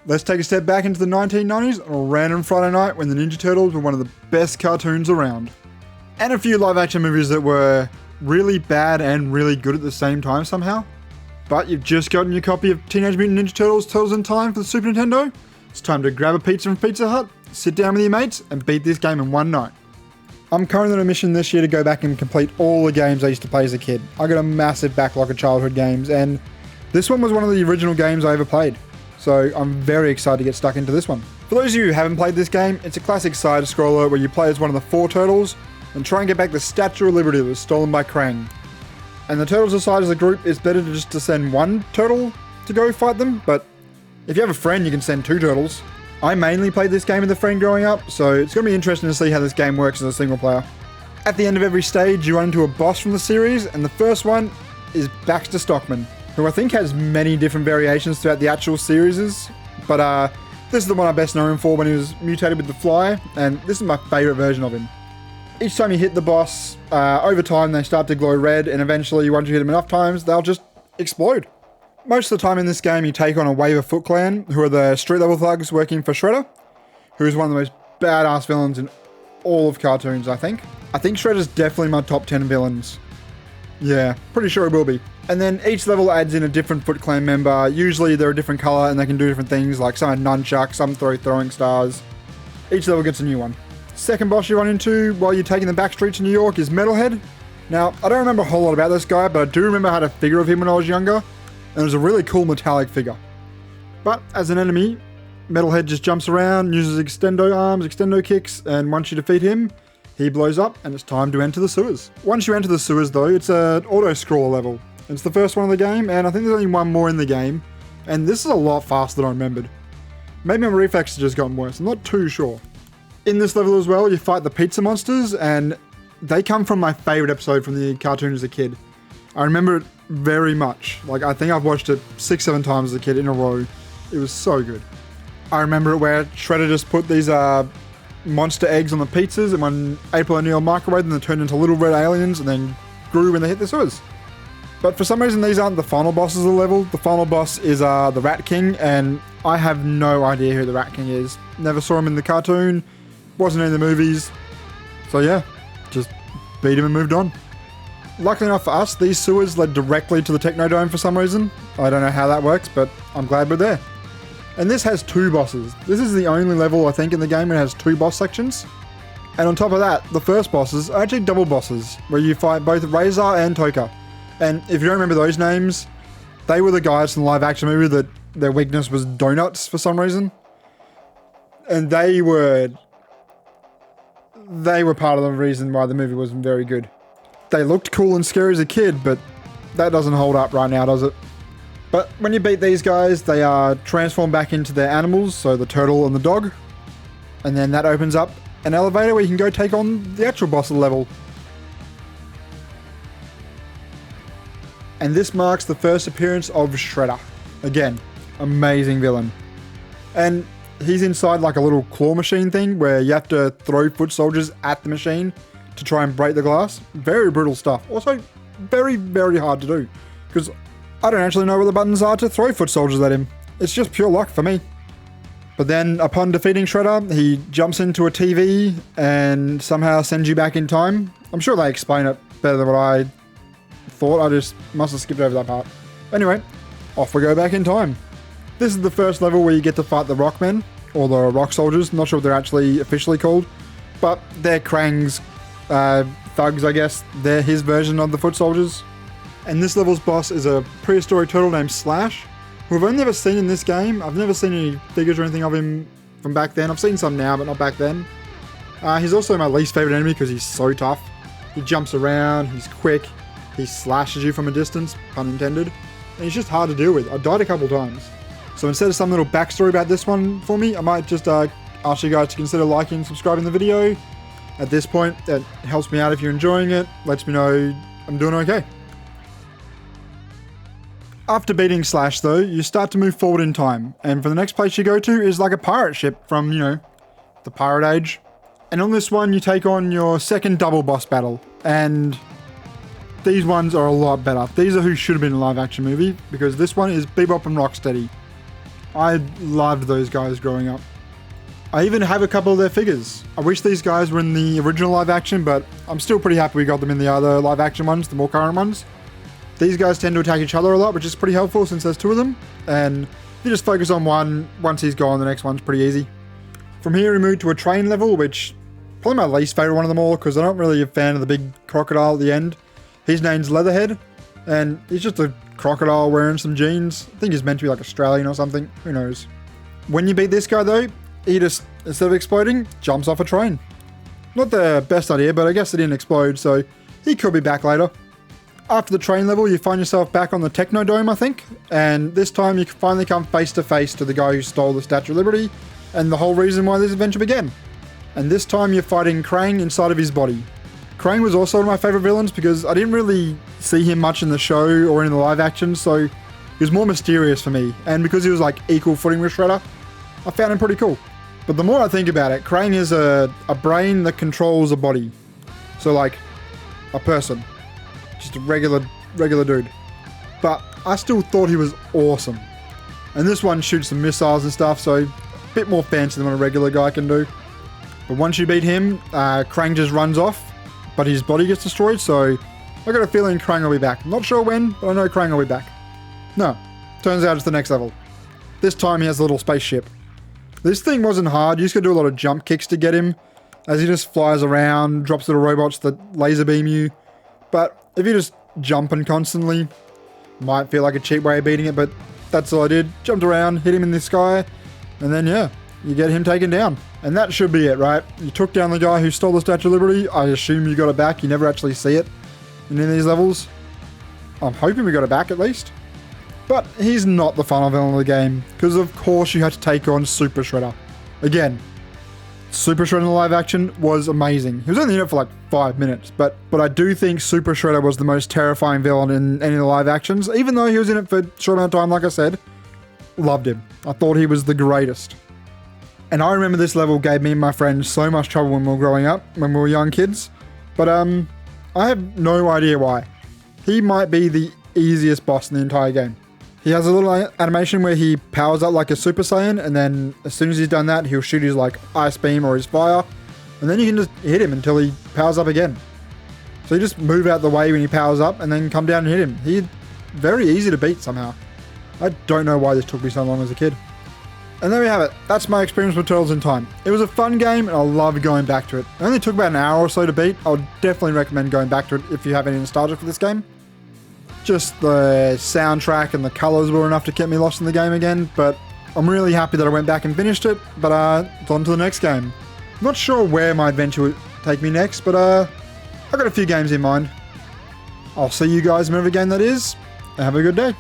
Let's take a step back into the 1990s on a random Friday night when the Ninja Turtles were one of the best cartoons around. And a few live action movies that were really bad and really good at the same time somehow. But you've just gotten your copy of Teenage Mutant Ninja Turtles Turtles in Time for the Super Nintendo. It's time to grab a pizza from Pizza Hut, sit down with your mates, and beat this game in one night. I'm currently on a mission this year to go back and complete all the games I used to play as a kid. I got a massive backlog of childhood games, and this one was one of the original games I ever played. So I'm very excited to get stuck into this one. For those of you who haven't played this game, it's a classic side-scroller where you play as one of the 4 turtles and try and get back the Statue of Liberty that was stolen by Krang. And the turtles decide as a group it's better to just to send one turtle to go fight them, but if you have a friend you can send 2 turtles. I mainly played this game with a friend growing up, so it's going to be interesting to see how this game works as a single player. At the end of every stage you run into a boss from the series, and the first one is Baxter Stockman, who I think has many different variations throughout the actual series, but this is the one I'm best known for when he was mutated with the fly, and this is my favourite version of him. Each time you hit the boss, over time they start to glow red, and eventually once you hit them enough times, they'll just explode. Most of the time in this game you take on a wave of Foot Clan, who are the street level thugs working for Shredder, who is one of the most badass villains in all of cartoons, I think. I think Shredder's definitely my top 10 villains. Yeah, pretty sure it will be. And then each level adds in a different Foot Clan member. Usually they're a different colour and they can do different things, like some have nunchucks, some throw throwing stars. Each level gets a new one. Second boss you run into while you're taking the back streets of New York is Metalhead. Now, I don't remember a whole lot about this guy, but I do remember I had a figure of him when I was younger, and it was a really cool metallic figure. But as an enemy, Metalhead just jumps around, uses extendo arms, extendo kicks, and once you defeat him, he blows up and it's time to enter the sewers. Once you enter the sewers though, it's an auto-scroller level. It's the first one of the game, and I think there's only one more in the game, and this is a lot faster than I remembered. Maybe my reflexes have just gotten worse, I'm not too sure. In this level as well, you fight the pizza monsters, and they come from my favourite episode from the cartoon as a kid. I remember it very much. Like, I think I've watched it 6-7 times as a kid in a row. It was so good. I remember it where Shredder just put these monster eggs on the pizzas, and when April O'Neil microwaved them, they turned into little red aliens and then grew when they hit the sewers. But for some reason these aren't the final bosses of the level. The final boss is the Rat King, and I have no idea who the Rat King is. Never saw him in the cartoon, wasn't in the movies. So yeah, just beat him and moved on. Luckily enough for us, these sewers led directly to the Technodome for some reason. I don't know how that works, but I'm glad we're there. And this has 2 bosses. This is the only level I think in the game where it has 2 boss sections. And on top of that, the first bosses are actually double bosses, where you fight both Razor and Toka. And if you don't remember those names, they were the guys from the live action movie that their weakness was donuts for some reason. And they were part of the reason why the movie wasn't very good. They looked cool and scary as a kid, but that doesn't hold up right now, does it? But when you beat these guys, they are transformed back into their animals, so the turtle and the dog. And then that opens up an elevator where you can go take on the actual boss of the level. And this marks the first appearance of Shredder. Again, amazing villain. And he's inside like a little claw machine thing where you have to throw foot soldiers at the machine to try and break the glass. Very brutal stuff. Also, very, very hard to do, because I don't actually know where the buttons are to throw foot soldiers at him. It's just pure luck for me. But then, upon defeating Shredder, he jumps into a TV and somehow sends you back in time. I'm sure they explain it better than what I thought. I just must have skipped over that part. Anyway, off we go back in time. This is the first level where you get to fight the Rockmen, or the Rock Soldiers. Not sure what they're actually officially called, but they're Krang's thugs, I guess. They're his version of the foot soldiers. And this level's boss is a prehistoric turtle named Slash, who I've only ever seen in this game. I've never seen any figures or anything of him from back then. I've seen some now, but not back then. He's also my least favourite enemy because he's so tough. He jumps around, he's quick, he slashes you from a distance, pun intended, and he's just hard to deal with. I died a couple times. So instead of some little backstory about this one for me, I might just ask you guys to consider liking and subscribing the video. At this point, that helps me out if you're enjoying it, lets me know I'm doing okay. After beating Slash though, you start to move forward in time, and for the next place you go to is like a pirate ship from, you know, the pirate age. And on this one you take on your second double boss battle, and these ones are a lot better. These are who should have been in a live action movie, because this one is Bebop and Rocksteady. I loved those guys growing up. I even have a couple of their figures. I wish these guys were in the original live action, but I'm still pretty happy we got them in the other live action ones, the more current ones. These guys tend to attack each other a lot, which is pretty helpful since there's two of them. And if you just focus on one, once he's gone, the next one's pretty easy. From here we move to a train level, which probably my least favorite one of them all, because I'm not really a fan of the big crocodile at the end. His name's Leatherhead, and he's just a crocodile wearing some jeans. I think he's meant to be like Australian or something, who knows. When you beat this guy though, he just, instead of exploding, jumps off a train. Not the best idea, but I guess it didn't explode, so he could be back later. After the train level, you find yourself back on the Technodome, I think, and this time you finally come face to face to the guy who stole the Statue of Liberty, and the whole reason why this adventure began. And this time you're fighting Krang inside of his body. Krang was also one of my favourite villains because I didn't really see him much in the show or in the live action, so he was more mysterious for me, and because he was like equal footing with Shredder, I found him pretty cool. But the more I think about it, Krang is a brain that controls a body. So like, a person. Just a regular dude. But I still thought he was awesome. And this one shoots some missiles and stuff, so a bit more fancy than what a regular guy can do. But once you beat him, Krang just runs off, but his body gets destroyed, so I got a feeling Krang will be back. Not sure when, but I know Krang will be back. No, turns out it's the next level. This time he has a little spaceship. This thing wasn't hard, you just gotta do a lot of jump kicks to get him, as he just flies around, drops little robots that laser beam you. But if you're just jumping constantly, might feel like a cheap way of beating it, but that's all I did. Jumped around, hit him in the sky, and then yeah, you get him taken down. And that should be it, right? You took down the guy who stole the Statue of Liberty, I assume you got it back, you never actually see it in any of these levels. I'm hoping we got it back at least. But he's not the final villain of the game, because of course you had to take on Super Shredder. Again, Super Shredder in the live action was amazing. He was only in it for like 5 minutes, but I do think Super Shredder was the most terrifying villain in any of the live actions, even though he was in it for a short amount of time, like I said. Loved him. I thought he was the greatest. And I remember this level gave me and my friends so much trouble when we were growing up, when we were young kids, but I have no idea why. He might be the easiest boss in the entire game. He has a little animation where he powers up like a Super Saiyan, and then as soon as he's done that, he'll shoot his like ice beam or his fire, and then you can just hit him until he powers up again. So you just move out the way when he powers up, and then come down and hit him. He's very easy to beat somehow. I don't know why this took me so long as a kid. And there we have it. That's my experience with Turtles in Time. It was a fun game, and I loved going back to it. It only took about an hour or so to beat. I would definitely recommend going back to it if you have any nostalgia for this game. Just the soundtrack and the colours were enough to get me lost in the game again, but I'm really happy that I went back and finished it, but it's on to the next game. I'm not sure where my adventure would take me next, but I've got a few games in mind. I'll see you guys in whatever game that is, and have a good day.